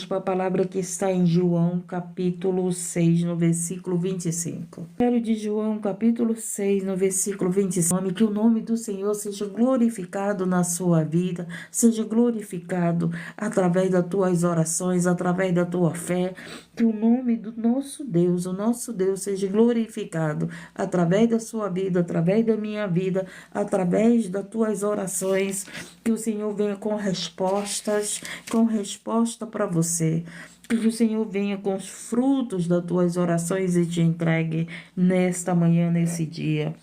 Para a palavra que está em João, capítulo 6, no versículo 25. Evangelho de João, capítulo 6, no versículo 25. Que o nome do Senhor seja glorificado na sua vida, seja glorificado através das tuas orações, através da tua fé. Que o nome do nosso Deus, o nosso Deus, seja glorificado através da sua vida, através da minha vida, através das tuas orações. Que o Senhor venha com respostas, com resposta para você. Que o Senhor venha com os frutos das tuas orações e te entregue nesta manhã, nesse dia.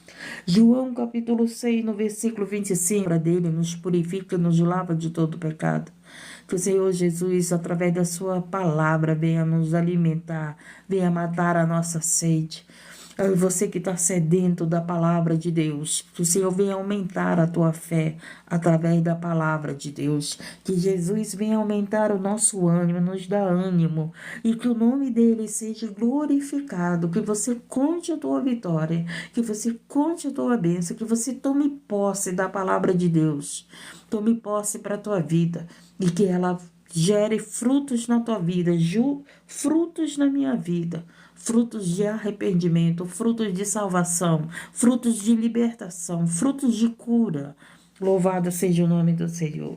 João capítulo 6, no versículo 25, a dele nos purifica, nos lava de todo pecado. Que o Senhor Jesus, através da sua palavra, venha nos alimentar, venha matar a nossa sede. Você que está sedento da palavra de Deus, que o Senhor venha aumentar a tua fé através da palavra de Deus, que Jesus venha aumentar o nosso ânimo, nos dá ânimo, e que o nome dele seja glorificado, que você conte a tua vitória, que você conte a tua bênção, que você tome posse da palavra de Deus, tome posse para a tua vida, e que ela gere frutos na tua vida, frutos na minha vida, frutos de arrependimento, frutos de salvação, frutos de libertação, frutos de cura. Louvado seja o nome do Senhor.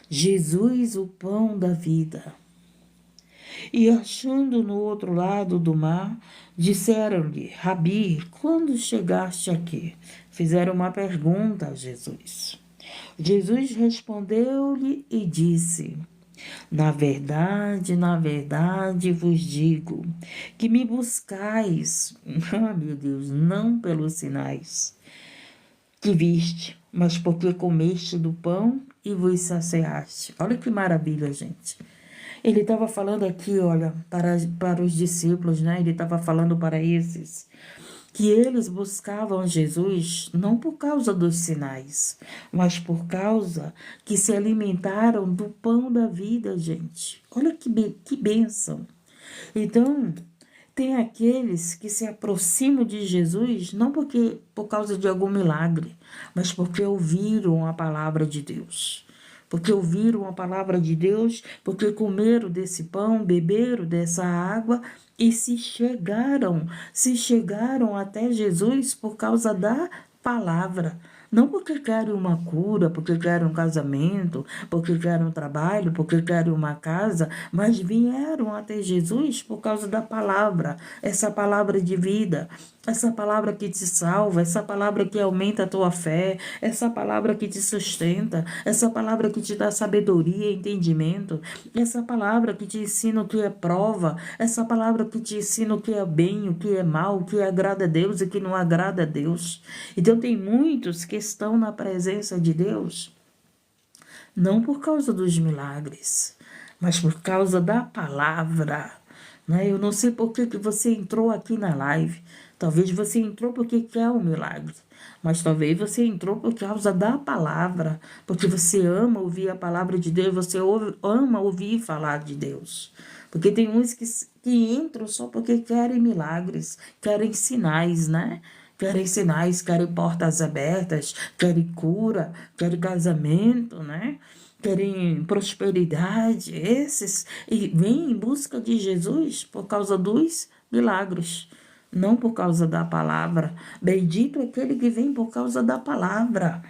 Jesus, o pão da vida. E achando no outro lado do mar, disseram-lhe: Rabi, quando chegaste aqui? Fizeram uma pergunta a Jesus. Jesus respondeu-lhe e disse: na verdade vos digo que me buscais, meu Deus, não pelos sinais que viste, mas porque comeste do pão e vos saciaste. Olha que maravilha, gente. Ele estava falando aqui, olha, para os discípulos, né? Ele estava falando para esses que eles buscavam Jesus não por causa dos sinais, mas por causa que se alimentaram do pão da vida, gente. Olha que bênção. Então, tem aqueles que se aproximam de Jesus não por causa de algum milagre, mas porque ouviram a palavra de Deus. Porque ouviram a palavra de Deus, porque comeram desse pão, beberam dessa água e se chegaram até Jesus por causa da palavra. Não porque querem uma cura, porque querem um casamento, porque querem um trabalho, porque querem uma casa, mas vieram até Jesus por causa da palavra, essa palavra de vida, essa palavra que te salva, essa palavra que aumenta a tua fé, essa palavra que te sustenta, essa palavra que te dá sabedoria, entendimento, essa palavra que te ensina o que é prova, essa palavra que te ensina o que é bem, o que é mal, o que agrada a Deus e o que não agrada a Deus. Então tem muitos que estão na presença de Deus não por causa dos milagres, mas por causa da palavra. Né? Eu não sei por que você entrou aqui na live. Talvez você entrou porque quer um milagre, mas talvez você entrou por causa da palavra, porque você ama ouvir a palavra de Deus, você ama ouvir falar de Deus. Porque tem uns que entram só porque querem milagres, querem sinais, né? Querem sinais, querem portas abertas, querem cura, querem casamento, né? Querem prosperidade. Esses e vêm em busca de Jesus por causa dos milagres, não por causa da palavra. Bendito é aquele que vem por causa da palavra.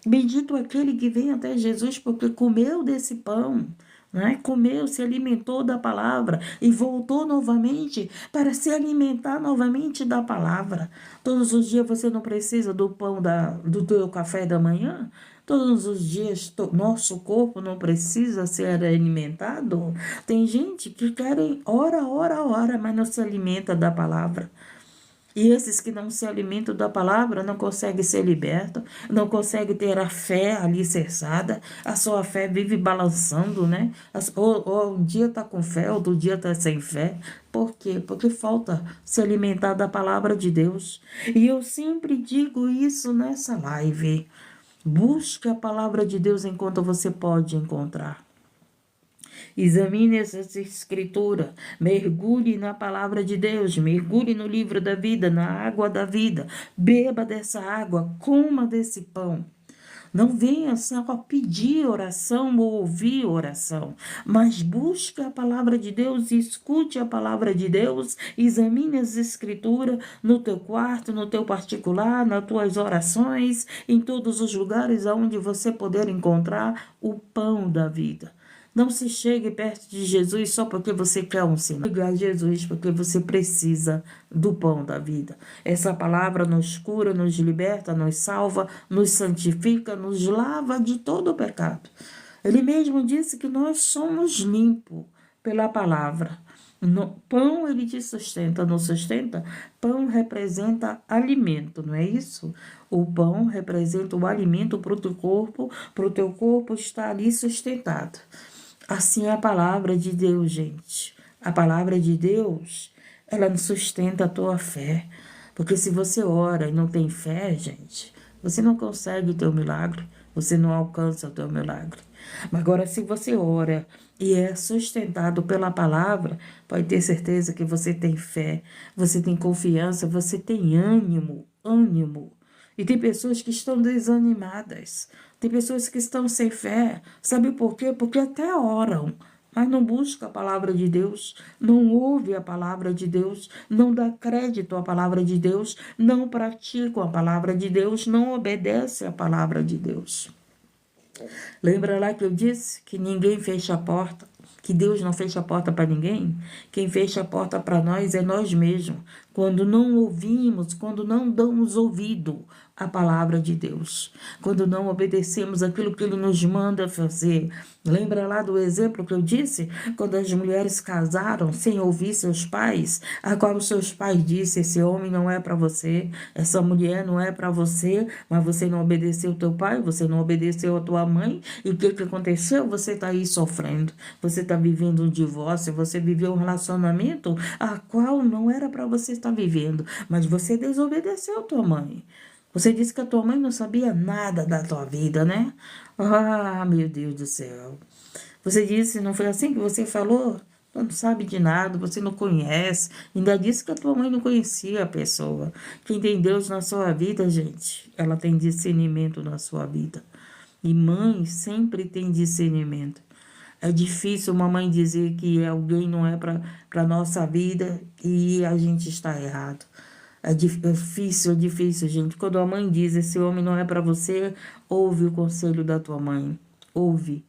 Bendito é aquele que vem até Jesus porque comeu desse pão. Né? Comeu, se alimentou da palavra e voltou novamente para se alimentar novamente da palavra. Todos os dias você não precisa do pão do teu café da manhã? Todos os dias nosso corpo não precisa ser alimentado? Tem gente que quer ora, mas não se alimenta da palavra. E esses que não se alimentam da palavra não conseguem ser libertos, não conseguem ter a fé alicerçada, a sua fé vive balançando, né? Ou um dia está com fé, outro dia está sem fé. Por quê? Porque falta se alimentar da palavra de Deus. E eu sempre digo isso nessa live. Busque a palavra de Deus enquanto você pode encontrar. Examine essa escritura, mergulhe na palavra de Deus, mergulhe no livro da vida, na água da vida, beba dessa água, coma desse pão. Não venha só pedir oração ou ouvir oração, mas busque a palavra de Deus, escute a palavra de Deus, examine as escrituras no teu quarto, no teu particular, nas tuas orações, em todos os lugares onde você poder encontrar o pão da vida. Não se chegue perto de Jesus só porque você quer um sinal. Chegue a Jesus porque você precisa do pão da vida. Essa palavra nos cura, nos liberta, nos salva, nos santifica, nos lava de todo o pecado. Ele mesmo disse que nós somos limpos pela palavra. No pão ele te sustenta, não sustenta? Pão representa alimento, não é isso? O pão representa o alimento para o teu corpo estar ali sustentado. Assim é a palavra de Deus, gente. A palavra de Deus, ela sustenta a tua fé. Porque se você ora e não tem fé, gente, você não consegue o teu milagre, você não alcança o teu milagre. Mas agora, se você ora e é sustentado pela palavra, pode ter certeza que você tem fé, você tem confiança, você tem ânimo. E tem pessoas que estão desanimadas, tem pessoas que estão sem fé. Sabe por quê? Porque até oram, mas não busca a palavra de Deus, não ouve a palavra de Deus, não dá crédito à palavra de Deus, não pratica a palavra de Deus, não obedece a palavra de Deus. Lembra lá que eu disse que ninguém fecha a porta, que Deus não fecha a porta para ninguém? Quem fecha a porta para nós é nós mesmos, quando não ouvimos, quando não damos ouvido à palavra de Deus, quando não obedecemos aquilo que Ele nos manda fazer. Lembra lá do exemplo que eu disse? Quando as mulheres casaram sem ouvir seus pais, a qual os seus pais disseram: esse homem não é para você, essa mulher não é para você, mas você não obedeceu o teu pai, você não obedeceu a tua mãe, e o que aconteceu? Você está aí sofrendo, você está vivendo um divórcio, você viveu um relacionamento a qual não era para você estar vivendo, mas você desobedeceu a tua mãe. Você disse que a tua mãe não sabia nada da tua vida, né? Ah, meu Deus do céu. Você disse, não foi assim que você falou? Tu não sabe de nada, você não conhece. Ainda disse que a tua mãe não conhecia a pessoa. Quem tem Deus na sua vida, gente, ela tem discernimento na sua vida. E mãe sempre tem discernimento. É difícil uma mãe dizer que alguém não é para a nossa vida e a gente está errado. É difícil, gente. Quando a mãe diz: esse homem não é para você, ouve o conselho da tua mãe. Ouve,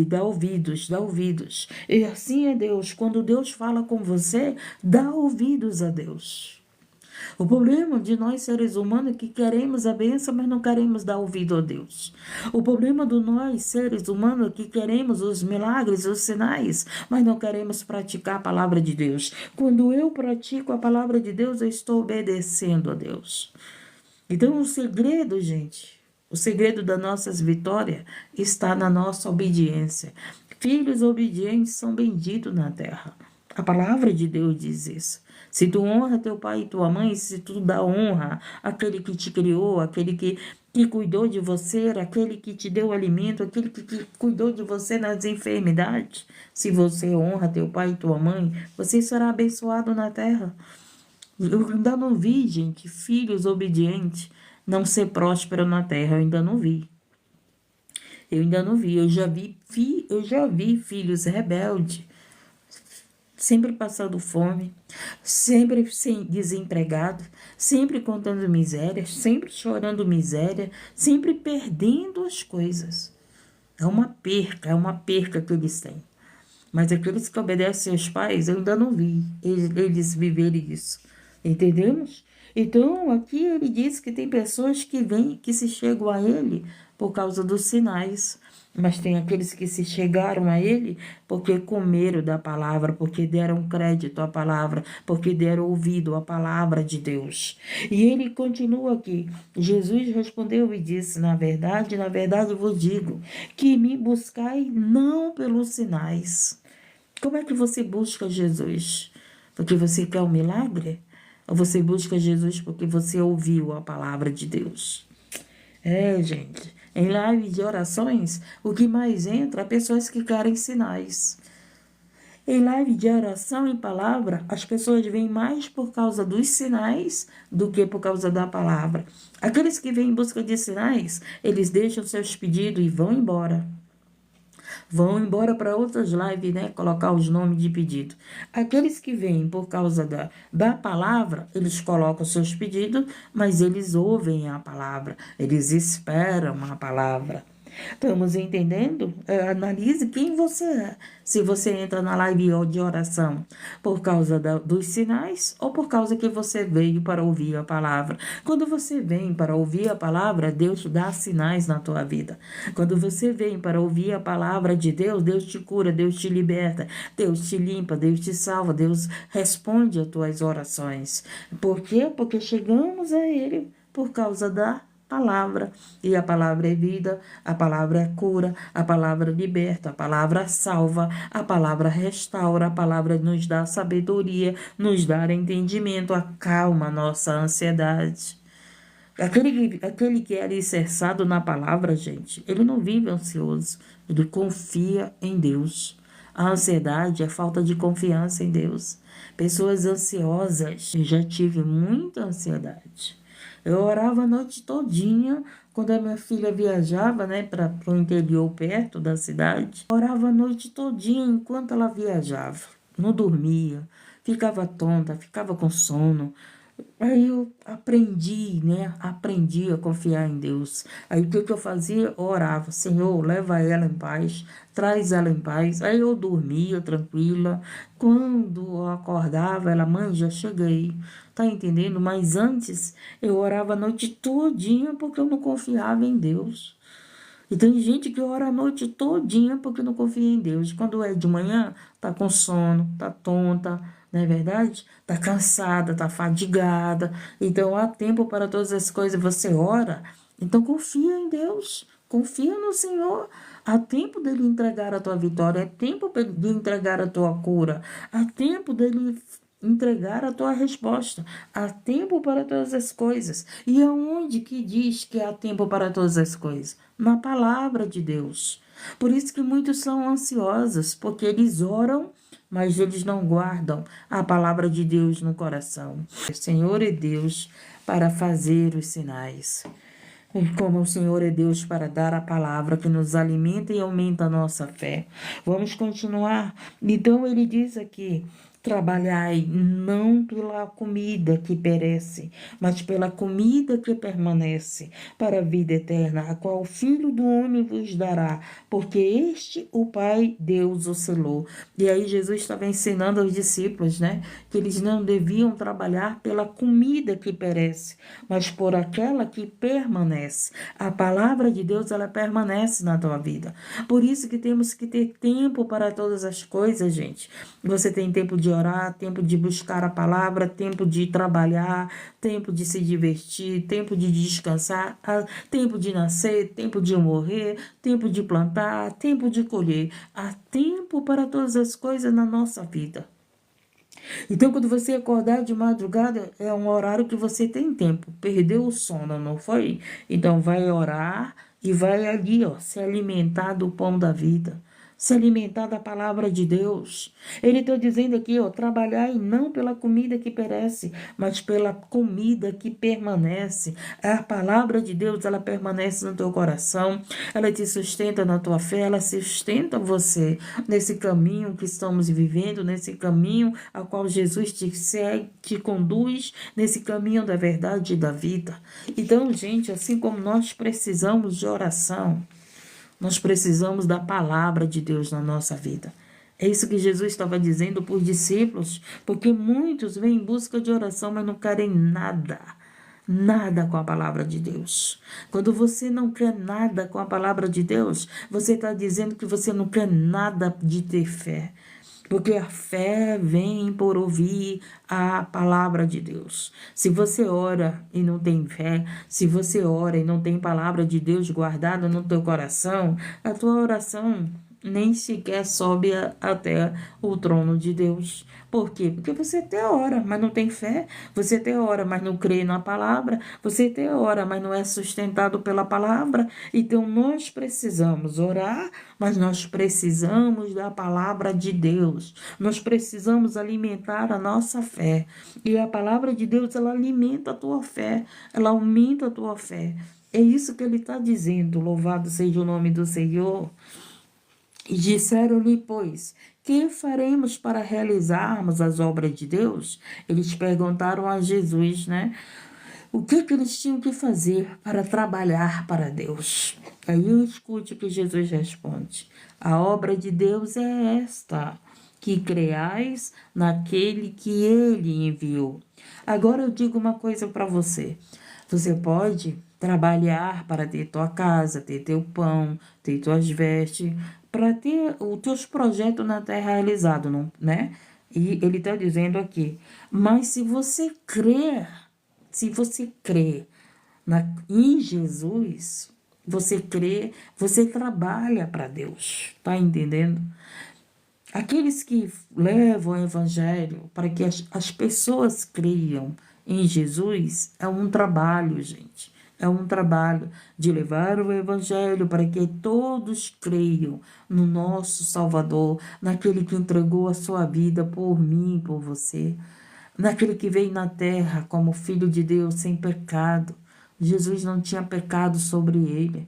dá ouvidos, dá ouvidos. E assim é Deus. Quando Deus fala com você, dá ouvidos a Deus. O problema de nós seres humanos é que queremos a bênção, mas não queremos dar ouvido a Deus. O problema de nós seres humanos é que queremos os milagres, os sinais, mas não queremos praticar a palavra de Deus. Quando eu pratico a palavra de Deus, eu estou obedecendo a Deus. Então o segredo, gente, o segredo das nossas vitórias está na nossa obediência. Filhos obedientes são benditos na terra. A palavra de Deus diz isso. Se tu honra teu pai e tua mãe, se tu dá honra àquele que te criou, aquele que cuidou de você, aquele que te deu alimento, aquele que cuidou de você nas enfermidades, se você honra teu pai e tua mãe, você será abençoado na terra. Eu ainda não vi, gente, filhos obedientes não ser próspero na terra, eu ainda não vi. Eu já vi filhos rebeldes, sempre passando fome, sempre desempregado, sempre contando miséria, sempre chorando miséria, sempre perdendo as coisas. É uma perca que eles têm. Mas aqueles que obedecem aos pais, eu ainda não vi eles viverem isso. Entendemos? Então, aqui ele diz que tem pessoas que vêm, que se chegam a ele por causa dos sinais. Mas tem aqueles que se chegaram a ele porque comeram da palavra, porque deram crédito à palavra, porque deram ouvido à palavra de Deus. E ele continua aqui. Jesus respondeu e disse: na verdade vos digo, que me buscai não pelos sinais. Como é que você busca Jesus? Porque você quer um milagre? Ou você busca Jesus porque você ouviu a palavra de Deus? Gente, em lives de orações, o que mais entra é pessoas que querem sinais. Em live de oração em palavra, as pessoas vêm mais por causa dos sinais do que por causa da palavra. Aqueles que vêm em busca de sinais, eles deixam seus pedidos e vão embora. Vão embora para outras lives, né? Colocar os nomes de pedido. Aqueles que vêm por causa da palavra, eles colocam seus pedidos, mas eles ouvem a palavra, eles esperam a palavra. Estamos entendendo? Analise quem você é. Se você entra na live de oração por causa dos sinais ou por causa que você veio para ouvir a palavra. Quando você vem para ouvir a palavra, Deus dá sinais na tua vida. Quando você vem para ouvir a palavra de Deus, Deus te cura, Deus te liberta, Deus te limpa, Deus te salva, Deus responde às tuas orações. Por quê? Porque chegamos a Ele por causa da palavra, e a palavra é vida, a palavra é cura, a palavra liberta, a palavra salva, a palavra restaura, a palavra nos dá sabedoria, nos dá entendimento, acalma a nossa ansiedade. Aquele que é alicerçado na palavra, gente, ele não vive ansioso, ele confia em Deus. A ansiedade é falta de confiança em Deus. Pessoas ansiosas, eu já tive muita ansiedade. Eu orava a noite todinha, quando a minha filha viajava, né, para o interior perto da cidade. Orava a noite todinha enquanto ela viajava. Não dormia, ficava tonta, ficava com sono. Aí eu aprendi, né? Aprendi a confiar em Deus. Aí o que eu fazia? Eu orava, Senhor, leva ela em paz, traz ela em paz. Aí eu dormia tranquila. Quando eu acordava, ela, mãe, já cheguei. Tá entendendo? Mas antes eu orava a noite todinha porque eu não confiava em Deus. E tem gente que ora a noite todinha porque não confia em Deus. Quando é de manhã, tá com sono, tá tonta, não é verdade? Tá cansada, tá fadigada. Então há tempo para todas as coisas. Você ora, então confia em Deus. Confia no Senhor. Há tempo dele entregar a tua vitória. É tempo de entregar a tua cura. Há tempo dele entregar a tua resposta. Há tempo para todas as coisas. E aonde que diz que há tempo para todas as coisas? Na palavra de Deus. Por isso que muitos são ansiosos, porque eles oram, mas eles não guardam a palavra de Deus no coração. O Senhor é Deus para fazer os sinais. Como o Senhor é Deus para dar a palavra que nos alimenta e aumenta a nossa fé. Vamos continuar. Então ele diz aqui, trabalhai não pela comida que perece, mas pela comida que permanece para a vida eterna, a qual o Filho do Homem vos dará, porque este o Pai Deus o selou. E aí Jesus estava ensinando aos discípulos, né, que eles não deviam trabalhar pela comida que perece, mas por aquela que permanece. A palavra de Deus, ela permanece na tua vida. Por isso que temos que ter tempo para todas as coisas, gente. Você tem tempo de orar, tempo de buscar a palavra, tempo de trabalhar, tempo de se divertir, tempo de descansar, tempo de nascer, tempo de morrer, tempo de plantar, tempo de colher. Há tempo para todas as coisas na nossa vida. Então, quando você acordar de madrugada, é um horário que você tem tempo. Perdeu o sono, não foi? Então, vai orar e vai ali, ó, se alimentar do pão da vida. Se alimentar da palavra de Deus. Ele está dizendo aqui, ó, trabalhar e não pela comida que perece, mas pela comida que permanece. A palavra de Deus, ela permanece no teu coração, ela te sustenta na tua fé, ela sustenta você nesse caminho que estamos vivendo, nesse caminho a qual Jesus te segue, te conduz, nesse caminho da verdade e da vida. Então, gente, assim como nós precisamos de oração, nós precisamos da palavra de Deus na nossa vida. É isso que Jesus estava dizendo para os discípulos, porque muitos vêm em busca de oração, mas não querem nada. Nada com a palavra de Deus. Quando você não quer nada com a palavra de Deus, você está dizendo que você não quer nada de ter fé. Porque a fé vem por ouvir a palavra de Deus. Se você ora e não tem fé, se você ora e não tem palavra de Deus guardada no teu coração, a tua oração nem sequer sobe até o trono de Deus. Por quê? Porque você até ora, mas não tem fé. Você até ora, mas não crê na palavra. Você até ora, mas não é sustentado pela palavra. Então, nós precisamos orar, mas nós precisamos da palavra de Deus. Nós precisamos alimentar a nossa fé. E a palavra de Deus, ela alimenta a tua fé. Ela aumenta a tua fé. É isso que ele está dizendo. Louvado seja o nome do Senhor. E disseram-lhe, pois, que faremos para realizarmos as obras de Deus? Eles perguntaram a Jesus, né? O que eles tinham que fazer para trabalhar para Deus? Aí eu escute o que Jesus responde. A obra de Deus é esta, que creais naquele que ele enviou. Agora eu digo uma coisa para você. Você pode trabalhar para ter tua casa, ter teu pão, ter tuas vestes, para ter os teus projetos na terra realizados, não, né? E ele está dizendo aqui, mas se você crê em Jesus, você crê, você trabalha para Deus, tá entendendo? Aqueles que levam o evangelho para que as pessoas creiam em Jesus é um trabalho, gente. É um trabalho de levar o evangelho para que todos creiam no nosso Salvador, naquele que entregou a sua vida por mim, por você, naquele que veio na terra como filho de Deus sem pecado. Jesus não tinha pecado sobre ele.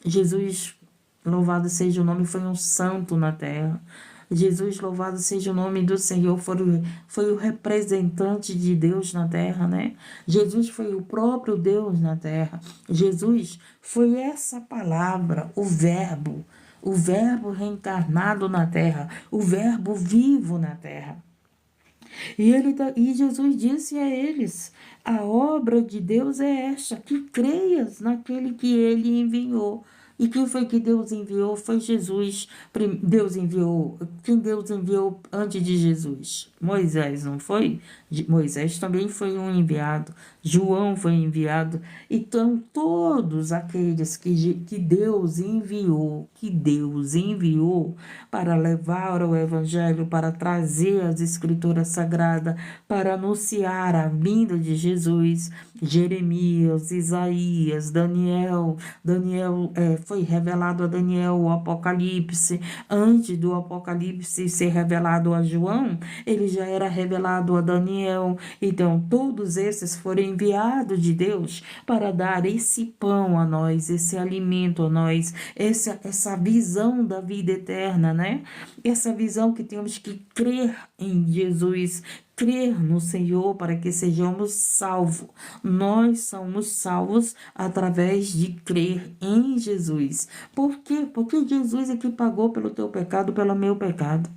Jesus, louvado seja o nome, foi um santo na terra. Jesus, louvado seja o nome do Senhor, foi o representante de Deus na terra, né? Jesus foi o próprio Deus na terra. Jesus foi essa palavra, o Verbo reencarnado na terra, o Verbo vivo na terra. E Jesus disse a eles, a obra de Deus é esta, que creias naquele que ele enviou. E quem foi que Deus enviou? Foi Jesus. Deus enviou. Quem Deus enviou antes de Jesus? Moisés, não foi? Moisés também foi um enviado. João foi enviado. Então, todos aqueles que Deus enviou, para levar o Evangelho, para trazer as Escrituras Sagradas, para anunciar a vinda de Jesus, Jeremias, Isaías, Daniel foi revelado a Daniel o Apocalipse. Antes do Apocalipse ser revelado a João, ele já era revelado a Daniel. Então, todos esses foram enviados de Deus para dar esse pão a nós, esse alimento a nós, essa visão da vida eterna, né? Essa visão que temos que crer em Jesus, crer no Senhor para que sejamos salvos. Nós somos salvos através de crer em Jesus. Por quê? Porque Jesus é que pagou pelo teu pecado, pelo meu pecado.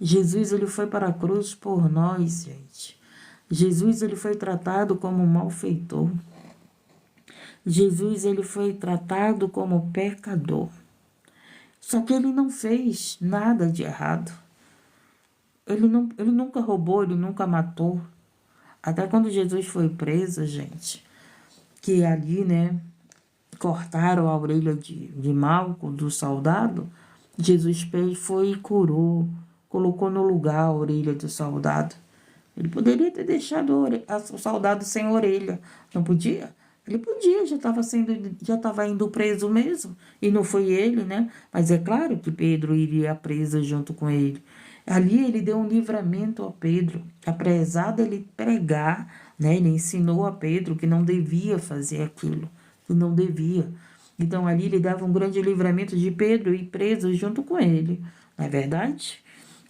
Jesus, ele foi para a cruz por nós, gente. Jesus, ele foi tratado como um malfeitor. Jesus, ele foi tratado como pecador. Só que ele não fez nada de errado. Ele nunca roubou, ele nunca matou. Até quando Jesus foi preso, gente, que ali, né, cortaram a orelha de Malco, do soldado, Jesus foi e curou, colocou no lugar a orelha do soldado. Ele poderia ter deixado o soldado sem orelha, não podia? Ele podia, já estava indo preso mesmo, e não foi ele, né? Mas é claro que Pedro iria preso junto com ele. Ali ele deu um livramento a Pedro, apesar dele pregar, né? Ele ensinou a Pedro que não devia fazer aquilo, que não devia. Então ali ele dava um grande livramento de Pedro ir preso junto com ele, não é verdade?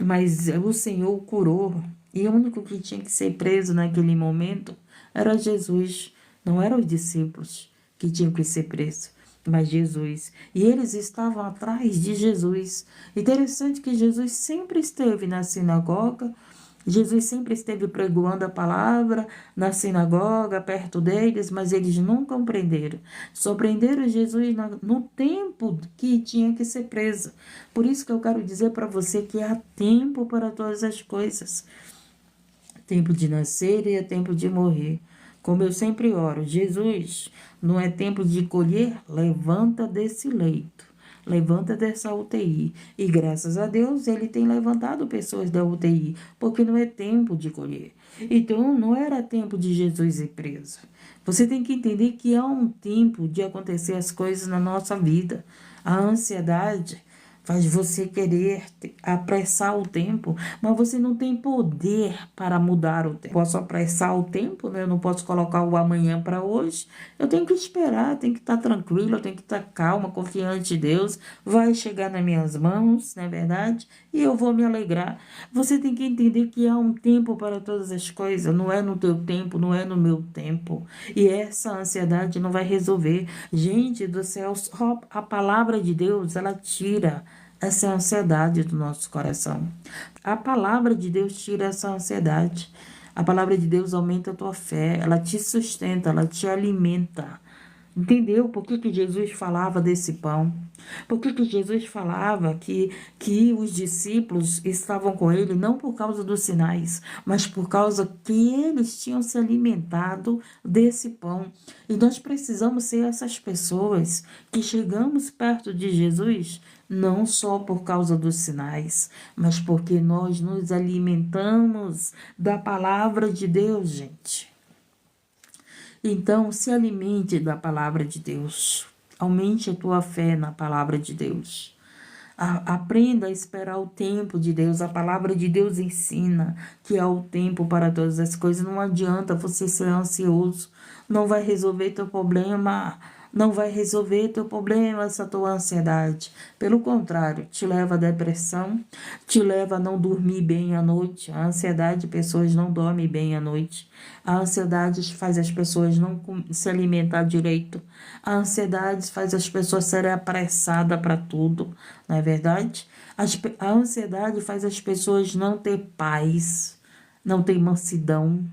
Mas o Senhor o curou, e o único que tinha que ser preso naquele momento era Jesus, não eram os discípulos que tinham que ser presos, mas Jesus. E eles estavam atrás de Jesus. Interessante que Jesus sempre esteve na sinagoga, Jesus sempre esteve pregoando a palavra na sinagoga, perto deles, mas eles nunca o prenderam. Só prenderam Jesus no tempo que tinha que ser preso. Por isso que eu quero dizer para você que há tempo para todas as coisas. Tempo de nascer e é tempo de morrer. Como eu sempre oro, Jesus, não é tempo de colher? Levanta desse leito. levanta dessa UTI. E graças a Deus, ele tem levantado pessoas da UTI, porque não é tempo de colher. Então, não era tempo de Jesus ir preso. Você tem que entender que há um tempo de acontecer as coisas na nossa vida. A ansiedade faz você querer apressar o tempo, mas você não tem poder para mudar o tempo. Posso apressar o tempo, né? Eu não posso colocar o amanhã para hoje. Eu tenho que esperar, tenho que estar tranquilo, eu tenho que estar calma, confiante em Deus. Vai chegar nas minhas mãos, não é verdade? E eu vou me alegrar. Você tem que entender que há um tempo para todas as coisas. Não é no teu tempo, não é no meu tempo. E essa ansiedade não vai resolver. Gente do céu, só a palavra de Deus, ela tira essa ansiedade do nosso coração. A palavra de Deus tira essa ansiedade. A palavra de Deus aumenta a tua fé, ela te sustenta, ela te alimenta. Entendeu por que Jesus falava desse pão? Por que Jesus falava que os discípulos estavam com ele não por causa dos sinais, mas por causa que eles tinham se alimentado desse pão. E nós precisamos ser essas pessoas que chegamos perto de Jesus não só por causa dos sinais, mas porque nós nos alimentamos da palavra de Deus, gente. Então, se alimente da palavra de Deus. Aumente a tua fé na palavra de Deus. Aprenda a esperar o tempo de Deus. A palavra de Deus ensina que há o tempo para todas as coisas. Não adianta você ser ansioso. Não vai resolver teu problema. Não vai resolver teu problema, essa tua ansiedade. Pelo contrário, te leva à depressão, te leva a não dormir bem à noite. A ansiedade, pessoas não dormem bem à noite. A ansiedade faz as pessoas não se alimentar direito. A ansiedade faz as pessoas serem apressadas para tudo, não é verdade? A ansiedade faz as pessoas não ter paz, não ter mansidão.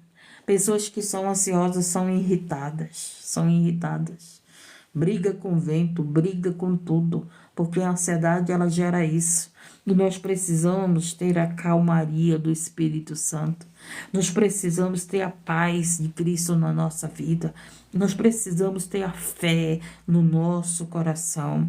Pessoas que são ansiosas são irritadas, briga com o vento, briga com tudo, porque a ansiedade ela gera isso. E nós precisamos ter a calmaria do Espírito Santo. Nós precisamos ter a paz de Cristo na nossa vida. Nós precisamos ter a fé no nosso coração.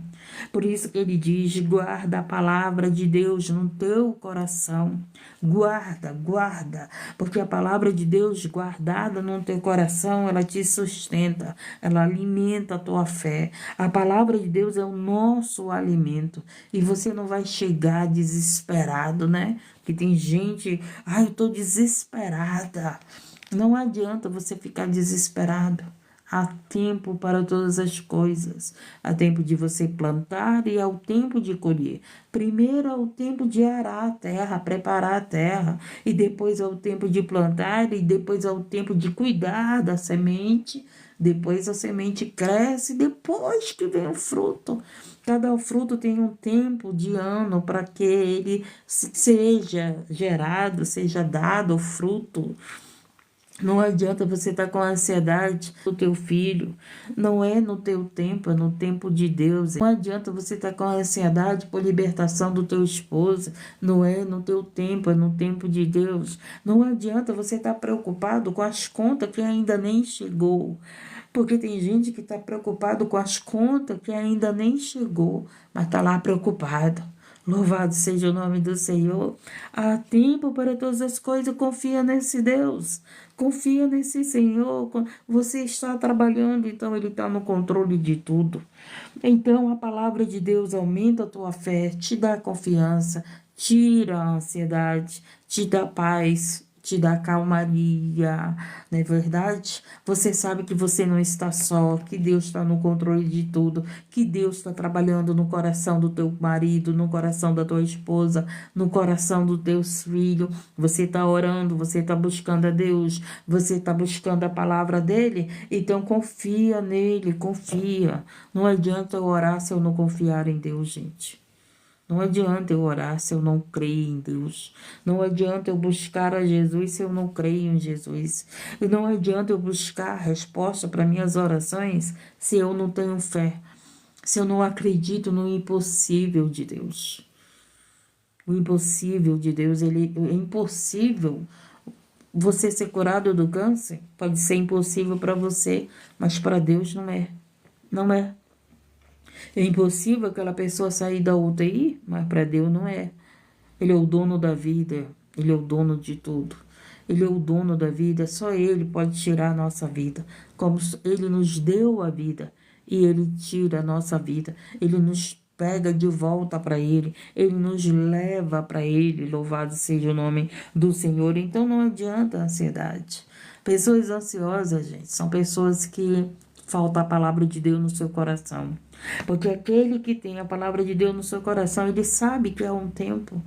Por isso que ele diz, guarda a palavra de Deus no teu coração. Guarda, porque a palavra de Deus guardada no teu coração, ela te sustenta, ela alimenta a tua fé. A palavra de Deus é o nosso alimento. E você não vai chegar desesperado, né? Que tem gente, eu estou desesperada. Não adianta você ficar desesperado. Há tempo para todas as coisas. Há tempo de você plantar e há o tempo de colher. Primeiro é o tempo de arar a terra, preparar a terra. E depois é o tempo de plantar e depois é o tempo de cuidar da semente. Depois a semente cresce, depois que vem o fruto. Cada fruto tem um tempo de ano para que ele seja gerado, seja dado o fruto. Não adianta você estar com ansiedade do teu filho. Não é no teu tempo, é no tempo de Deus. Não adianta você estar com ansiedade por libertação do teu esposo. Não é no teu tempo, é no tempo de Deus. Não adianta você estar preocupado com as contas que ainda nem chegou. Porque tem gente que está preocupado com as contas que ainda nem chegou, mas está lá preocupado. Louvado seja o nome do Senhor. Há tempo para todas as coisas. Confia nesse Deus. Confia nesse Senhor. Você está trabalhando, então Ele está no controle de tudo. Então a palavra de Deus aumenta a tua fé, te dá confiança, tira a ansiedade, te dá paz, te dá calmaria, não é verdade? Você sabe que você não está só, que Deus está no controle de tudo, que Deus está trabalhando no coração do teu marido, no coração da tua esposa, no coração dos teus filhos. Você está orando, você está buscando a Deus, você está buscando a palavra dele, então confia nele, confia. Não adianta eu orar se eu não confiar em Deus, gente. Não adianta eu orar se eu não creio em Deus. Não adianta eu buscar a Jesus se eu não creio em Jesus. E não adianta eu buscar a resposta para minhas orações se eu não tenho fé. Se eu não acredito no impossível de Deus. O impossível de Deus, ele é impossível. Você ser curado do câncer pode ser impossível para você, mas para Deus não é. Não é. É impossível aquela pessoa sair da UTI, mas para Deus não é. Ele é o dono da vida, Ele é o dono de tudo. Ele é o dono da vida, só Ele pode tirar a nossa vida. Como Ele nos deu a vida e Ele tira a nossa vida. Ele nos pega de volta para Ele, Ele nos leva para Ele, louvado seja o nome do Senhor. Então não adianta a ansiedade. Pessoas ansiosas, gente, são pessoas que falta a palavra de Deus no seu coração. Porque aquele que tem a palavra de Deus no seu coração, ele sabe que é um tempo.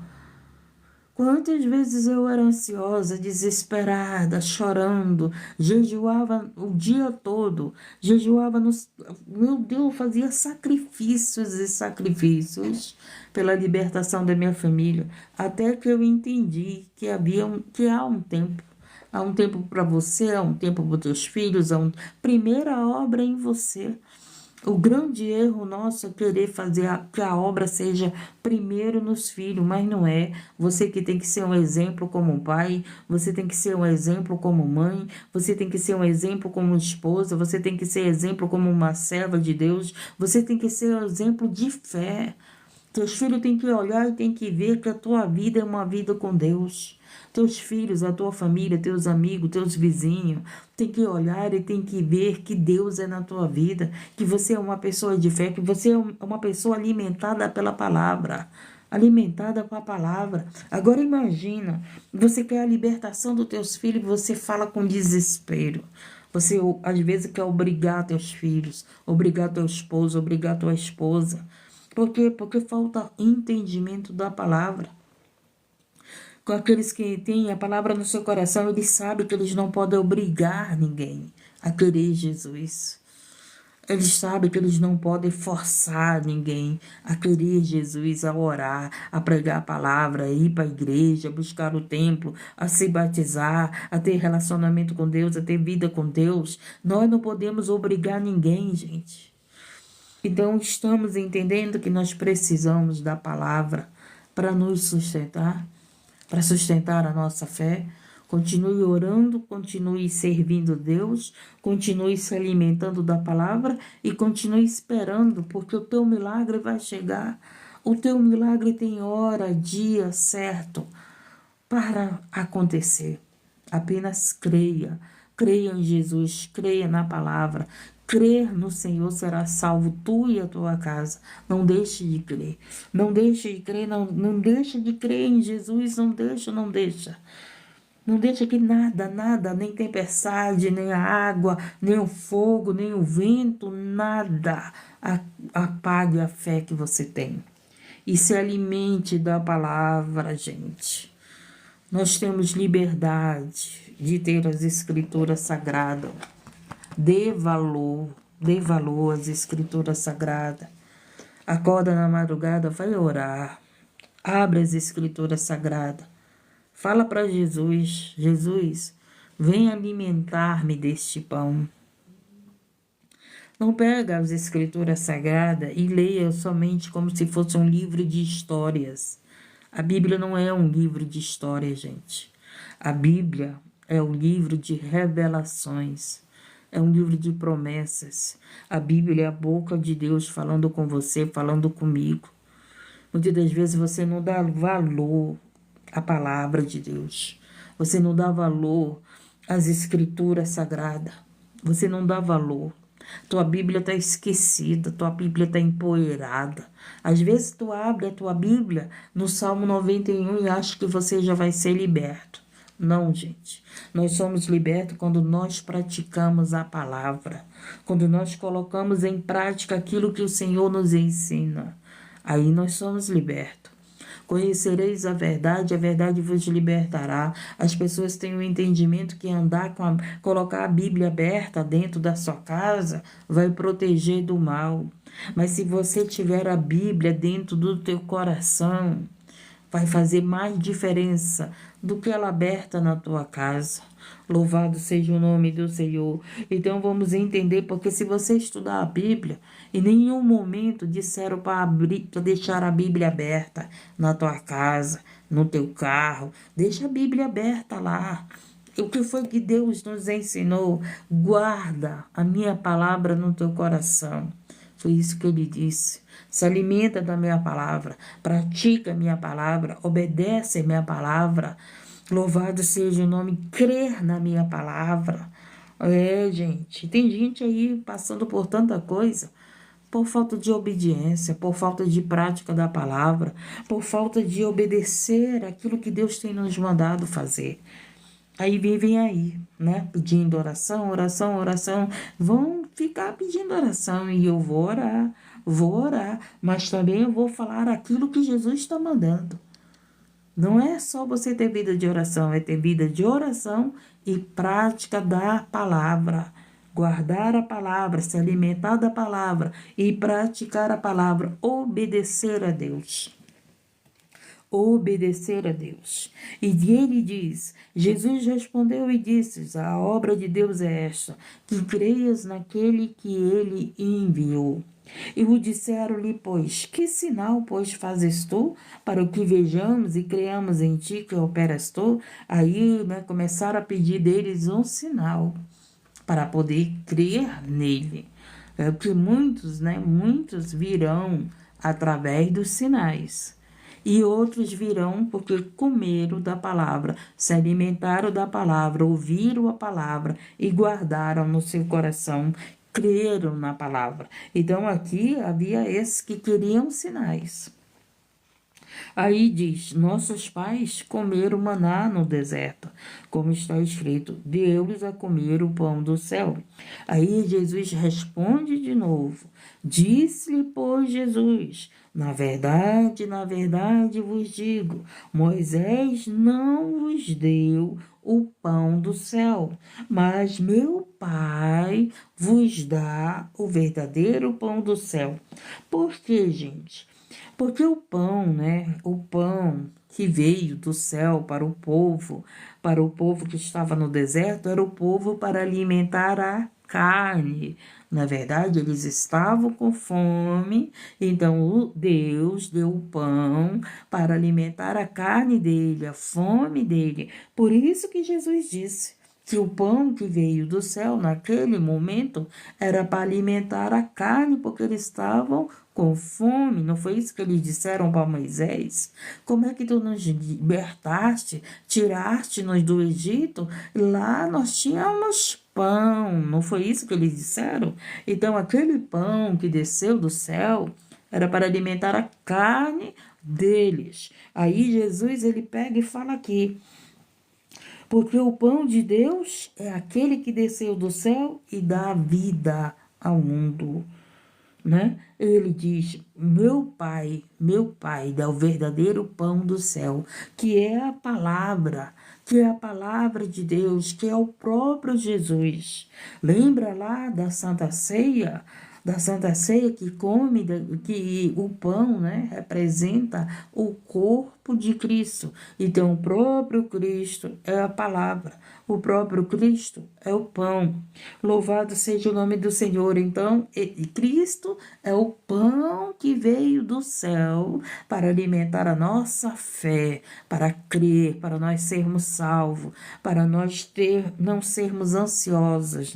Quantas vezes eu era ansiosa, desesperada, chorando, jejuava o dia todo, jejuava nos... Meu Deus, fazia sacrifícios e sacrifícios pela libertação da minha família, até que eu entendi que há um tempo. Há um tempo para você, há um tempo para os teus filhos, primeira obra em você. O grande erro nosso é querer fazer que a obra seja primeiro nos filhos, mas não é. Você que tem que ser um exemplo como pai, você tem que ser um exemplo como mãe, você tem que ser um exemplo como esposa, você tem que ser exemplo como uma serva de Deus, você tem que ser um exemplo de fé. Teus filhos têm que olhar e têm que ver que a tua vida é uma vida com Deus. Teus filhos, a tua família, teus amigos, teus vizinhos, tem que olhar e tem que ver que Deus é na tua vida, que você é uma pessoa de fé, que você é uma pessoa alimentada pela palavra, alimentada com a palavra. Agora imagina, você quer a libertação dos teus filhos, você fala com desespero. Você às vezes quer obrigar teus filhos, obrigar teu esposo, obrigar tua esposa. Por quê? Porque falta entendimento da palavra. Com aqueles que têm a palavra no seu coração, eles sabem que eles não podem obrigar ninguém a querer Jesus. Eles sabem que eles não podem forçar ninguém a querer Jesus, a orar, a pregar a palavra, a ir para a igreja, a buscar o templo, a se batizar, a ter relacionamento com Deus, a ter vida com Deus. Nós não podemos obrigar ninguém, gente. Então, estamos entendendo que nós precisamos da palavra para nos sustentar, para sustentar a nossa fé. Continue orando, continue servindo Deus, continue se alimentando da palavra e continue esperando, porque o teu milagre vai chegar. O teu milagre tem hora, dia certo para acontecer. Apenas creia. Creia em Jesus, creia na palavra. Crer no Senhor será salvo tu e a tua casa. Não deixe de crer. Não deixe de crer, não deixe de crer em Jesus. Não deixa, não deixa. Não deixa que nada, nem tempestade, nem a água, nem o fogo, nem o vento, nada apague a fé que você tem. E se alimente da palavra, gente. Nós temos liberdade de ter as escrituras sagradas. Dê valor às escrituras sagradas. Acorda na madrugada, vai orar. Abre as escrituras sagradas. Fala para Jesus, Jesus, vem alimentar-me deste pão. Não pega as escrituras sagradas e leia somente como se fosse um livro de histórias. A Bíblia não é um livro de história, gente. A Bíblia é um livro de revelações. É um livro de promessas. A Bíblia é a boca de Deus falando com você, falando comigo. Muitas das vezes você não dá valor à palavra de Deus. Você não dá valor às escrituras sagradas. Você não dá valor. Tua Bíblia está esquecida, tua Bíblia está empoeirada. Às vezes tu abre a tua Bíblia no Salmo 91 e acha que você já vai ser liberto. Não, gente. Nós somos libertos quando nós praticamos a palavra. Quando nós colocamos em prática aquilo que o Senhor nos ensina. Aí nós somos libertos. Conhecereis a verdade vos libertará. As pessoas têm o entendimento que colocar a Bíblia aberta dentro da sua casa vai proteger do mal. Mas se você tiver a Bíblia dentro do teu coração, vai fazer mais diferença do que ela aberta na tua casa. Louvado seja o nome do Senhor. Então vamos entender, porque se você estudar a Bíblia, em nenhum momento disseram para deixar a Bíblia aberta na tua casa, no teu carro. Deixa a Bíblia aberta lá. O que foi que Deus nos ensinou? Guarda a minha palavra no teu coração. Foi isso que ele disse. Se alimenta da minha palavra, pratica a minha palavra, obedece a minha palavra. Louvado seja o nome, crer na minha palavra. Gente, tem gente aí passando por tanta coisa, por falta de obediência, por falta de prática da palavra, por falta de obedecer aquilo que Deus tem nos mandado fazer. Aí vivem aí, né? Pedindo oração, oração, oração. Vão ficar pedindo oração e eu vou orar, mas também eu vou falar aquilo que Jesus está mandando. Não é só você ter vida de oração, é ter vida de oração e prática da palavra. Guardar a palavra, se alimentar da palavra e praticar a palavra, obedecer a Deus. Obedecer a Deus. E ele diz, Jesus respondeu e disse, a obra de Deus é esta, que creias naquele que ele enviou. E o disseram-lhe, pois, que sinal, pois, fazes tu, para que vejamos e creamos em ti que operas tu? Aí, começaram a pedir deles um sinal, para poder crer nele. Porque muitos virão através dos sinais. E outros virão porque comeram da palavra, se alimentaram da palavra, ouviram a palavra e guardaram no seu coração, creram na palavra. Então aqui havia esses que queriam sinais. Aí diz, nossos pais comeram maná no deserto, como está escrito, deu-lhes a comer o pão do céu. Aí Jesus responde de novo, disse-lhe, pois, Jesus, na verdade vos digo, Moisés não vos deu o pão do céu, mas meu Pai vos dá o verdadeiro pão do céu. Por quê, gente? Porque o pão, o pão que veio do céu para o povo que estava no deserto, era o povo para alimentar a carne. Na verdade, eles estavam com fome, então Deus deu o pão para alimentar a carne dele, a fome dele. Por isso que Jesus disse que o pão que veio do céu naquele momento era para alimentar a carne, porque eles estavam com fome. Não foi isso que eles disseram para Moisés? Como é que tu nos libertaste, tiraste-nos do Egito? Lá nós tínhamos pão. Não foi isso que eles disseram? Então aquele pão que desceu do céu era para alimentar a carne deles. Aí Jesus ele pega e fala aqui, porque o pão de Deus é aquele que desceu do céu e dá vida ao mundo, Ele diz, meu pai dá o verdadeiro pão do céu, que é a palavra de Deus, que é o próprio Jesus. Lembra lá da Santa Ceia? Da Santa Ceia que que o pão, representa o corpo de Cristo. Então, o próprio Cristo é a palavra, o próprio Cristo é o pão. Louvado seja o nome do Senhor. Então, Cristo é o pão que veio do céu para alimentar a nossa fé, para crer, para nós sermos salvos, para nós não sermos ansiosos,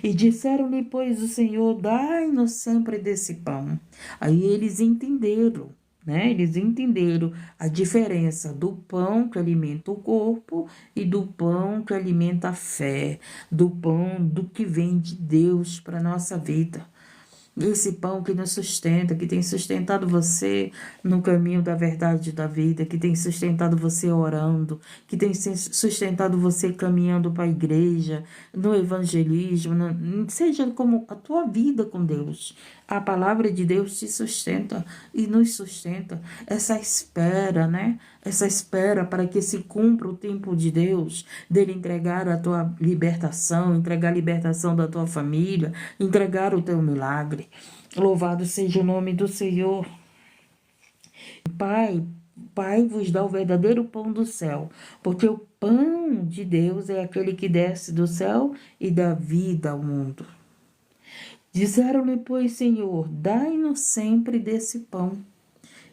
E disseram-lhe, pois, o Senhor, dai-nos sempre desse pão. Aí eles entenderam, Eles entenderam a diferença do pão que alimenta o corpo e do pão que alimenta a fé, do pão do que vem de Deus para a nossa vida. Esse pão que nos sustenta, que tem sustentado você no caminho da verdade da vida, que tem sustentado você orando, que tem sustentado você caminhando para a igreja, no evangelismo, seja como a tua vida com Deus. A palavra de Deus te sustenta e nos sustenta. Essa espera, Essa espera para que se cumpra o tempo de Deus, dele entregar a tua libertação, entregar a libertação da tua família, entregar o teu milagre. Louvado seja o nome do Senhor. Pai vos dá o verdadeiro pão do céu, porque o pão de Deus é aquele que desce do céu e dá vida ao mundo. Disseram-lhe, pois, Senhor, dai-nos sempre desse pão.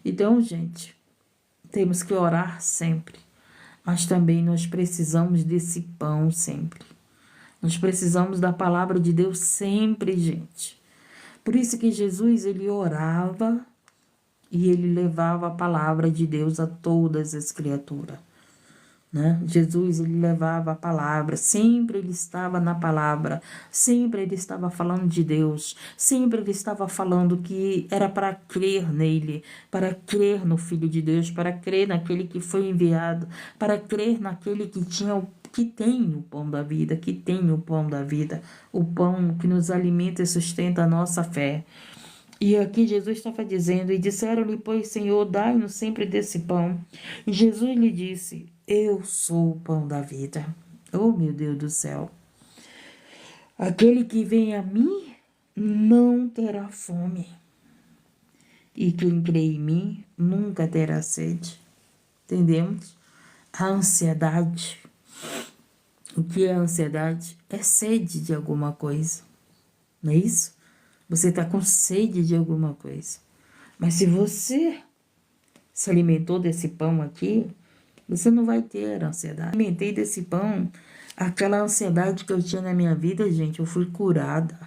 Então, gente, temos que orar sempre, mas também nós precisamos desse pão sempre. Nós precisamos da palavra de Deus sempre, gente. Por isso que Jesus, ele orava e ele levava a palavra de Deus a todas as criaturas, né? Jesus, ele levava a palavra, sempre ele estava na palavra, sempre ele estava falando de Deus, sempre ele estava falando que era para crer nele, para crer no Filho de Deus, para crer naquele que foi enviado, para crer naquele que tem o pão da vida, que tem o pão da vida, o pão que nos alimenta e sustenta a nossa fé. E aqui Jesus estava dizendo, e disseram-lhe, pois, Senhor, dai-nos sempre desse pão. E Jesus lhe disse, eu sou o pão da vida. Oh, meu Deus do céu. Aquele que vem a mim não terá fome. E quem crê em mim nunca terá sede. Entendemos? A ansiedade. O que é a ansiedade? É sede de alguma coisa. Não é isso? Você está com sede de alguma coisa. Mas se você se alimentou desse pão aqui, você não vai ter ansiedade. Eu alimentei desse pão, aquela ansiedade que eu tinha na minha vida, gente, eu fui curada.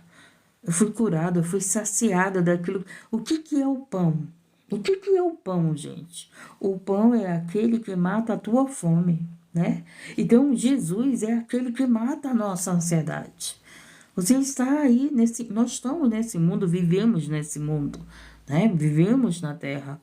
Eu fui curada, eu fui saciada daquilo. O que é o pão? O que é o pão, gente? O pão é aquele que mata a tua fome, né? Então, Jesus é aquele que mata a nossa ansiedade. Você está aí, nós estamos nesse mundo, vivemos nesse mundo, né? Vivemos na Terra.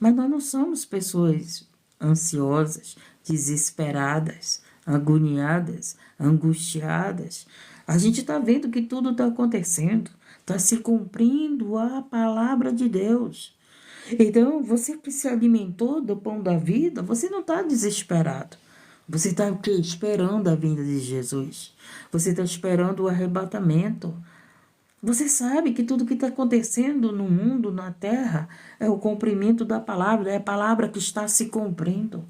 Mas nós não somos pessoas ansiosas, desesperadas, agoniadas, angustiadas. A gente está vendo que tudo está acontecendo, está se cumprindo a palavra de Deus. Então, você que se alimentou do pão da vida, você não está desesperado. Você está o quê? Esperando a vinda de Jesus. Você está esperando o arrebatamento. Você sabe que tudo que está acontecendo no mundo, na terra, é o cumprimento da palavra, é a palavra que está se cumprindo.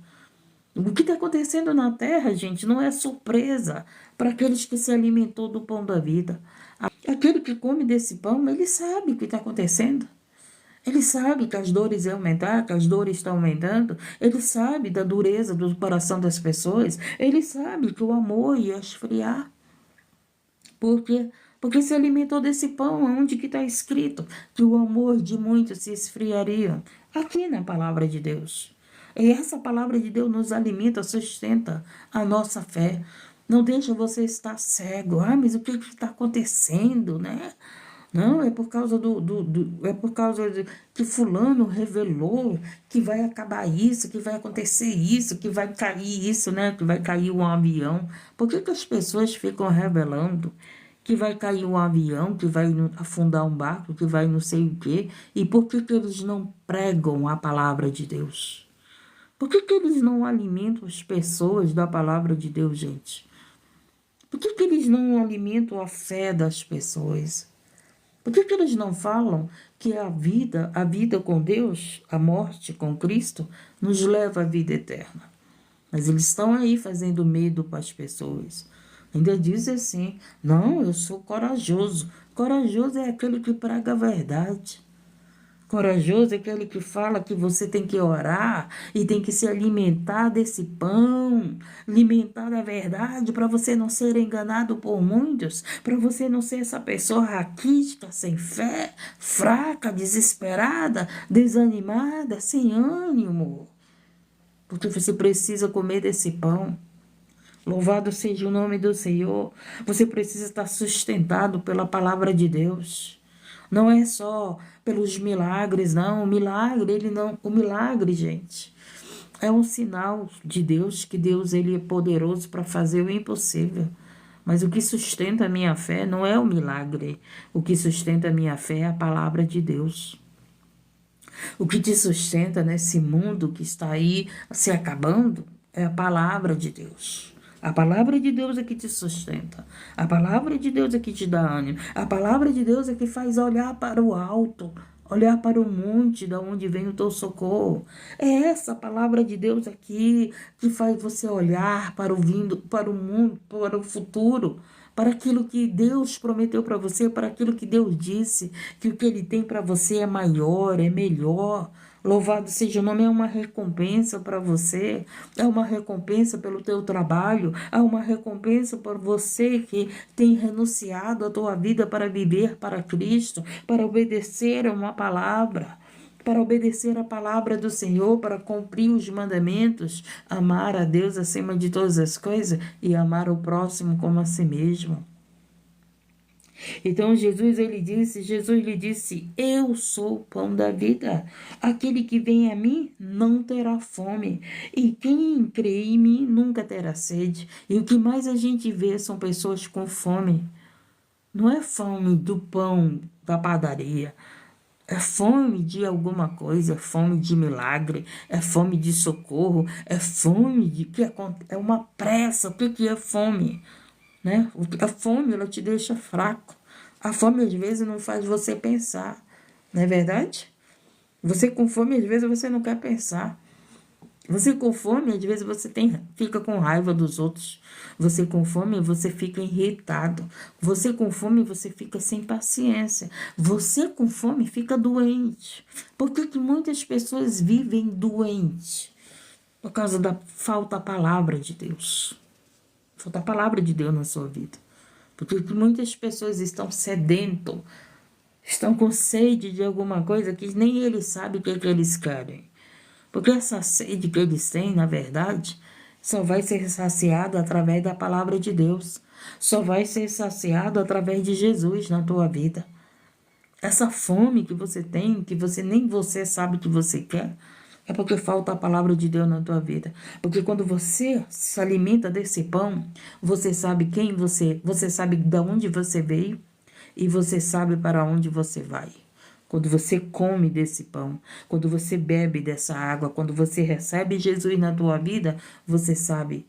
O que está acontecendo na terra, gente, não é surpresa para aqueles que se alimentou do pão da vida. Aquele que come desse pão, ele sabe o que está acontecendo. Ele sabe que as dores vão aumentar, que as dores estão aumentando. Ele sabe da dureza do coração das pessoas. Ele sabe que o amor ia esfriar. Por quê? Porque se alimentou desse pão, onde que está escrito que o amor de muitos se esfriaria? Aqui na palavra de Deus. E essa palavra de Deus nos alimenta, sustenta a nossa fé. Não deixa você estar cego. Ah, mas o que está acontecendo, né? Não, é por causa é por causa de que fulano revelou que vai acabar isso, que vai acontecer isso, que vai cair isso, né? Que vai cair um avião. Por que as pessoas ficam revelando que vai cair um avião, que vai afundar um barco, que vai não sei o quê? E por que eles não pregam a palavra de Deus? Por que eles não alimentam as pessoas da palavra de Deus, gente? Por que eles não alimentam a fé das pessoas? Por que eles não falam que a vida com Deus, a morte com Cristo, nos leva à vida eterna? Mas eles estão aí fazendo medo para as pessoas. Ainda diz assim, não, eu sou corajoso. Corajoso é aquele que prega a verdade. Corajoso é aquele que fala que você tem que orar e tem que se alimentar desse pão, alimentar da verdade para você não ser enganado por muitos, para você não ser essa pessoa raquítica, sem fé, fraca, desesperada, desanimada, sem ânimo. Porque você precisa comer desse pão. Louvado seja o nome do Senhor. Você precisa estar sustentado pela palavra de Deus. Não é só pelos milagres, não. O milagre, gente, é um sinal de Deus, que Deus ele é poderoso para fazer o impossível. Mas o que sustenta a minha fé não é o milagre. O que sustenta a minha fé é a palavra de Deus. O que te sustenta nesse mundo que está aí se acabando é a palavra de Deus. A palavra de Deus é que te sustenta. A palavra de Deus é que te dá ânimo. A palavra de Deus é que faz olhar para o alto, olhar para o monte, da onde vem o teu socorro. É essa palavra de Deus aqui que faz você olhar para o vindo, para o mundo, para o futuro, para aquilo que Deus prometeu para você, para aquilo que Deus disse, que o que Ele tem para você é maior, é melhor. Louvado seja o nome, é uma recompensa para você, é uma recompensa pelo teu trabalho, é uma recompensa por você que tem renunciado a tua vida para viver para Cristo, para obedecer a uma palavra, para obedecer a palavra do Senhor, para cumprir os mandamentos, amar a Deus acima de todas as coisas e amar o próximo como a si mesmo. Então Jesus lhe disse, eu sou o pão da vida. Aquele que vem a mim não terá fome. E quem crê em mim nunca terá sede. E o que mais a gente vê são pessoas com fome. Não é fome do pão da padaria. É fome de alguma coisa, é fome de milagre, é fome de socorro, é fome de que é uma pressa. O que é fome? Né? A fome, ela te deixa fraco. A fome, às vezes, não faz você pensar. Não é verdade? Você com fome, às vezes, você não quer pensar. Você com fome, às vezes, fica com raiva dos outros. Você com fome, você fica irritado. Você com fome, você fica sem paciência. Você com fome fica doente. Por que muitas pessoas vivem doentes? Por causa da falta da palavra de Deus. Falta a palavra de Deus na sua vida. Porque muitas pessoas estão sedentas, estão com sede de alguma coisa que nem eles sabem o que eles querem. Porque essa sede que eles têm, na verdade, só vai ser saciada através da palavra de Deus. Só vai ser saciado através de Jesus na tua vida. Essa fome que você tem, que nem você sabe que você quer, é porque falta a palavra de Deus na tua vida. Porque quando você se alimenta desse pão, você sabe você sabe de onde você veio e você sabe para onde você vai. Quando você come desse pão, quando você bebe dessa água, quando você recebe Jesus na tua vida, você sabe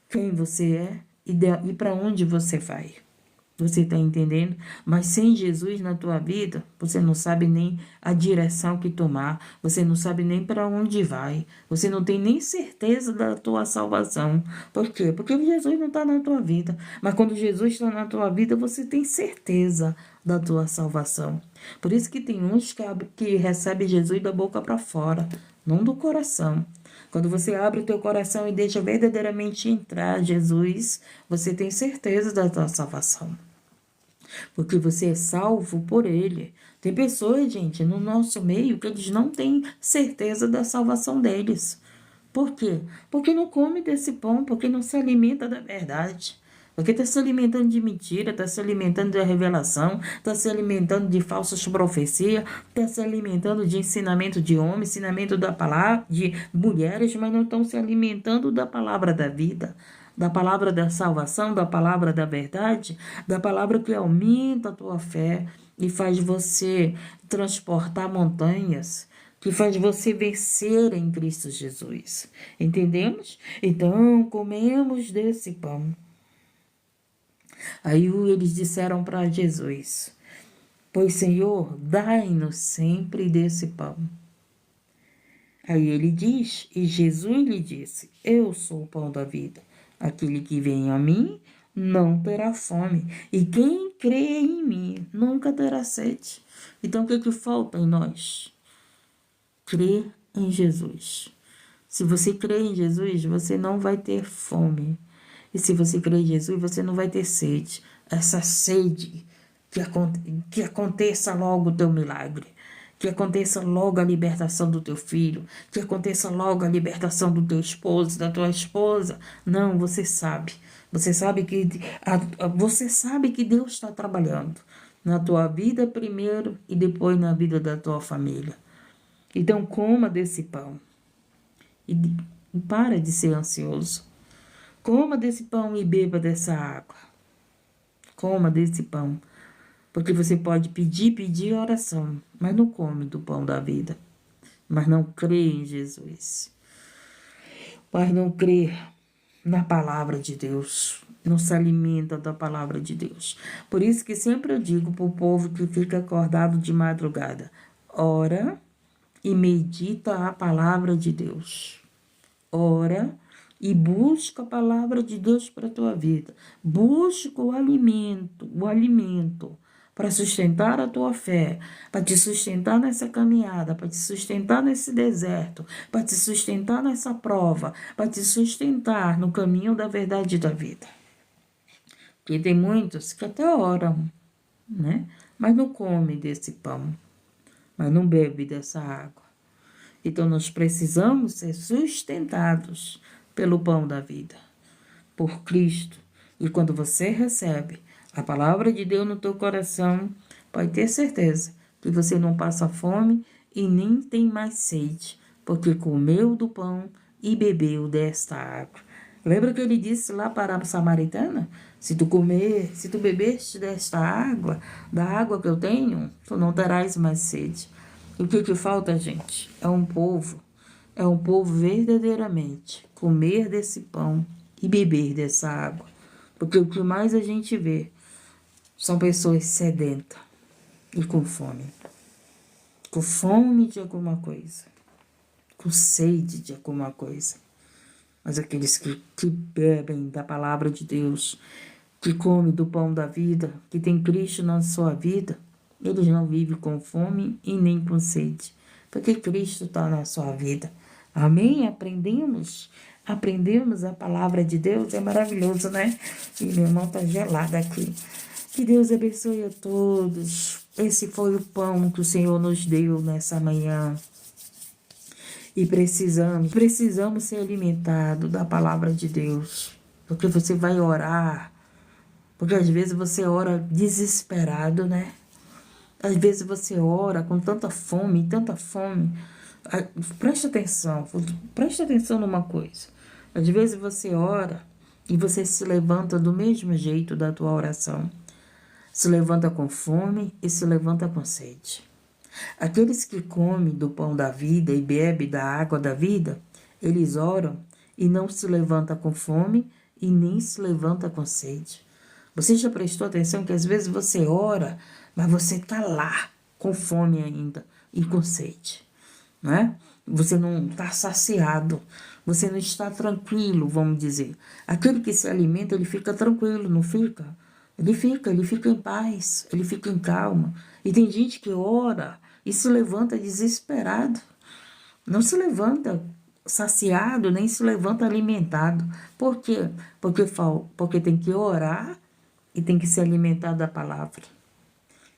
quem você é e para onde você vai. Você está entendendo? Mas sem Jesus na tua vida, você não sabe nem a direção que tomar, você não sabe nem para onde vai, você não tem nem certeza da tua salvação. Por quê? Porque Jesus não está na tua vida. Mas quando Jesus está na tua vida, você tem certeza da tua salvação. Por isso que tem uns que recebem Jesus da boca para fora, não do coração. Quando você abre o teu coração e deixa verdadeiramente entrar Jesus, você tem certeza da tua salvação. Porque você é salvo por Ele. Tem pessoas, gente, no nosso meio que eles não têm certeza da salvação deles. Por quê? Porque não come desse pão, porque não se alimenta da verdade. Porque está se alimentando de mentira, está se alimentando de revelação, está se alimentando de falsas profecias, está se alimentando de ensinamento de homens, ensinamento da palavra, de mulheres, mas não estão se alimentando da palavra da vida, da palavra da salvação, da palavra da verdade, da palavra que aumenta a tua fé e faz você transportar montanhas, que faz você vencer em Cristo Jesus. Entendemos? Então, comemos desse pão. Aí eles disseram para Jesus, pois, Senhor, dai-nos sempre desse pão. Aí ele diz, e Jesus lhe disse, eu sou o pão da vida. Aquele que vem a mim não terá fome, e quem crê em mim nunca terá sede. Então, o que falta em nós? Crer em Jesus. Se você crê em Jesus, você não vai ter fome. E se você crê em Jesus, você não vai ter sede. Essa sede, que aconteça logo o teu milagre. Que aconteça logo a libertação do teu filho. Que aconteça logo a libertação do teu esposo, da tua esposa. Não, você sabe. Você sabe que Deus está trabalhando na tua vida primeiro e depois na vida da tua família. Então, coma desse pão. E para de ser ansioso. Coma desse pão e beba dessa água. Coma desse pão. Porque você pode pedir oração, mas não come do pão da vida. Mas não crê em Jesus. Mas não crê na palavra de Deus. Não se alimenta da palavra de Deus. Por isso que sempre eu digo para o povo que fica acordado de madrugada. Ora e medita a palavra de Deus. Ora e busca a palavra de Deus para a tua vida. Busca o alimento para sustentar a tua fé, para te sustentar nessa caminhada, para te sustentar nesse deserto, para te sustentar nessa prova, para te sustentar no caminho da verdade e da vida. Porque tem muitos que até oram, né? Mas não come desse pão, mas não bebe dessa água. Então nós precisamos ser sustentados pelo pão da vida, por Cristo. E quando você recebe a palavra de Deus no teu coração, pode ter certeza que você não passa fome e nem tem mais sede, porque comeu do pão e bebeu desta água. Lembra que ele disse lá para a samaritana? Se tu bebeste desta água, da água que eu tenho, tu não terás mais sede. E o que falta, gente? É um povo verdadeiramente comer desse pão e beber dessa água. Porque o que mais a gente vê são pessoas sedentas e com fome de alguma coisa, com sede de alguma coisa. Mas aqueles que bebem da palavra de Deus, que comem do pão da vida, que tem Cristo na sua vida, eles não vivem com fome e nem com sede, porque Cristo está na sua vida. Amém? Aprendemos a palavra de Deus, é maravilhoso, né? E meu irmão está gelado aqui. Que Deus abençoe a todos. Esse foi o pão que o Senhor nos deu nessa manhã. E precisamos ser alimentados da palavra de Deus. Porque você vai orar. Porque às vezes você ora desesperado, né? Às vezes você ora com tanta fome. Presta atenção numa coisa. Às vezes você ora e você se levanta do mesmo jeito da tua oração. Se levanta com fome e se levanta com sede. Aqueles que comem do pão da vida e bebem da água da vida, eles oram e não se levantam com fome e nem se levantam com sede. Você já prestou atenção que às vezes você ora, mas você está lá com fome ainda e com sede, não é? Você não está saciado, você não está tranquilo, vamos dizer. Aquele que se alimenta, ele fica tranquilo, não fica? Ele fica em paz, ele fica em calma. E tem gente que ora e se levanta desesperado. Não se levanta saciado, nem se levanta alimentado. Por quê? Porque tem que orar e tem que se alimentar da palavra.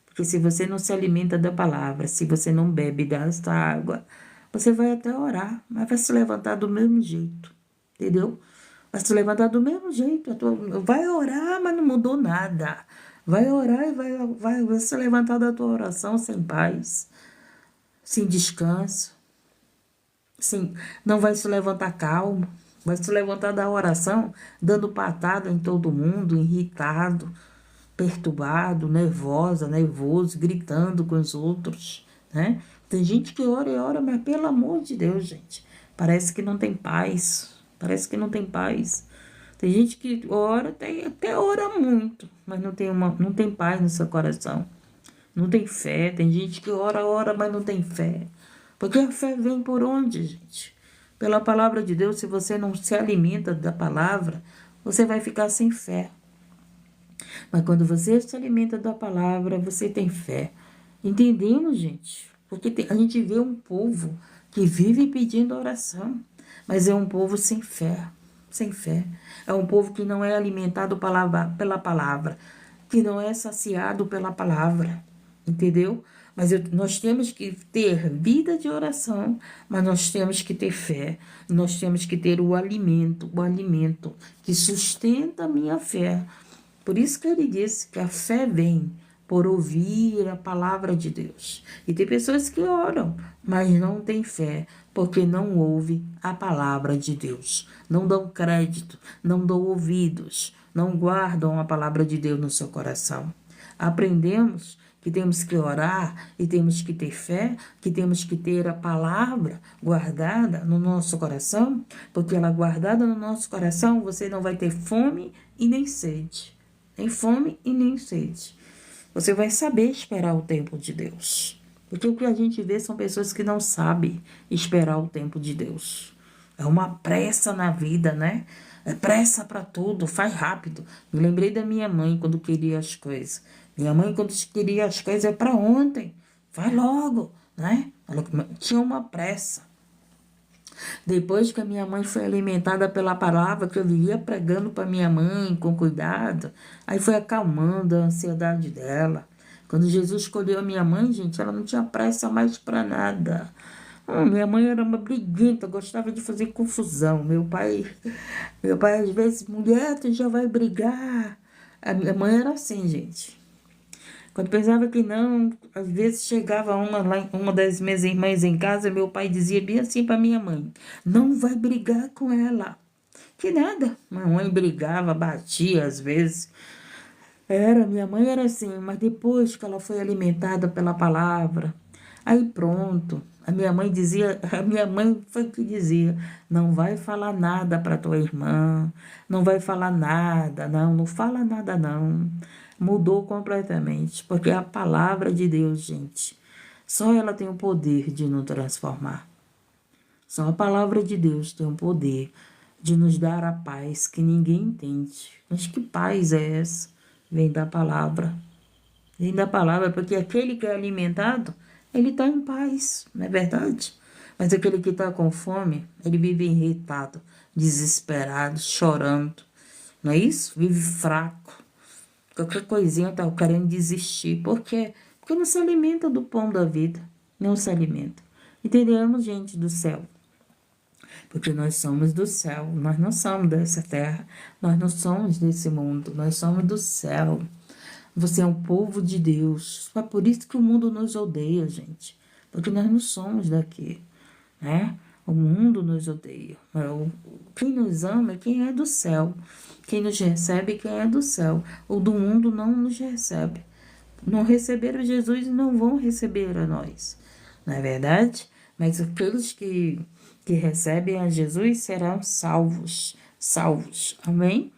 Porque se você não se alimenta da palavra, se você não bebe desta água, você vai até orar, mas vai se levantar do mesmo jeito. Entendeu? Vai se levantar do mesmo jeito. Vai orar, mas não mudou nada. Vai orar e vai se levantar da tua oração sem paz, sem descanso. Não vai se levantar calmo. Vai se levantar da oração dando patada em todo mundo, irritado, perturbado, nervoso, gritando com os outros, né? Tem gente que ora e ora, mas pelo amor de Deus, gente, parece que não tem paz. Tem gente que ora, até ora muito, mas não tem paz no seu coração. Não tem fé. Tem gente que ora, mas não tem fé. Porque a fé vem por onde, gente? Pela palavra de Deus. Se você não se alimenta da palavra, você vai ficar sem fé. Mas quando você se alimenta da palavra, você tem fé. Entendemos, gente? Porque a gente vê um povo que vive pedindo oração, mas é um povo sem fé. É um povo que não é alimentado pela palavra, que não é saciado pela palavra, entendeu? Mas nós temos que ter vida de oração, mas nós temos que ter fé, nós temos que ter o alimento que sustenta a minha fé. Por isso que ele disse que a fé vem por ouvir a palavra de Deus. E tem pessoas que oram, mas não têm fé, porque não ouvem a palavra de Deus. Não dão crédito, não dão ouvidos, não guardam a palavra de Deus no seu coração. Aprendemos que temos que orar e temos que ter fé, que temos que ter a palavra guardada no nosso coração, porque ela guardada no nosso coração, você não vai ter fome e nem sede. Nem fome e nem sede. Você vai saber esperar o tempo de Deus. Porque o que a gente vê são pessoas que não sabem esperar o tempo de Deus. É uma pressa na vida, né? É pressa para tudo, faz rápido. Me lembrei da minha mãe quando queria as coisas. Minha mãe, quando queria as coisas, é para ontem. Vai logo, né? Ela tinha uma pressa. Depois que a minha mãe foi alimentada pela palavra que eu vivia pregando para minha mãe com cuidado, aí foi acalmando a ansiedade dela. Quando Jesus escolheu a minha mãe, gente, ela não tinha pressa mais para nada. Minha mãe era uma briguenta, gostava de fazer confusão. Meu pai às vezes, mulher, tu já vai brigar. A minha mãe era assim, gente. Quando pensava que não, às vezes chegava uma das minhas irmãs em casa, meu pai dizia bem assim para minha mãe: não vai brigar com ela. Que nada. Mamãe brigava, batia às vezes. Minha mãe era assim, mas depois que ela foi alimentada pela palavra, aí pronto. A minha mãe foi que dizia: não vai falar nada para tua irmã, não vai falar nada, não fala nada não. Mudou completamente, porque a palavra de Deus, gente, só ela tem o poder de nos transformar. Só a palavra de Deus tem o poder de nos dar a paz que ninguém entende. Mas que paz é essa? Vem da palavra. Vem da palavra, porque aquele que é alimentado, ele está em paz, não é verdade? Mas aquele que está com fome, ele vive irritado, desesperado, chorando. Não é isso? Vive fraco. Qualquer coisinha está querendo desistir. Por quê? Porque não se alimenta do pão da vida. Não se alimenta. Entendemos, gente do céu? Porque nós somos do céu, nós não somos dessa terra, nós não somos desse mundo, nós somos do céu. Você é um povo de Deus. É por isso que o mundo nos odeia, gente. Porque nós não somos daqui, né? O mundo nos odeia. Quem nos ama é quem é do céu. Quem nos recebe é quem é do céu. O do mundo não nos recebe. Não receberam Jesus e não vão receber a nós. Não é verdade? Mas aqueles que recebem a Jesus serão salvos. Salvos. Amém?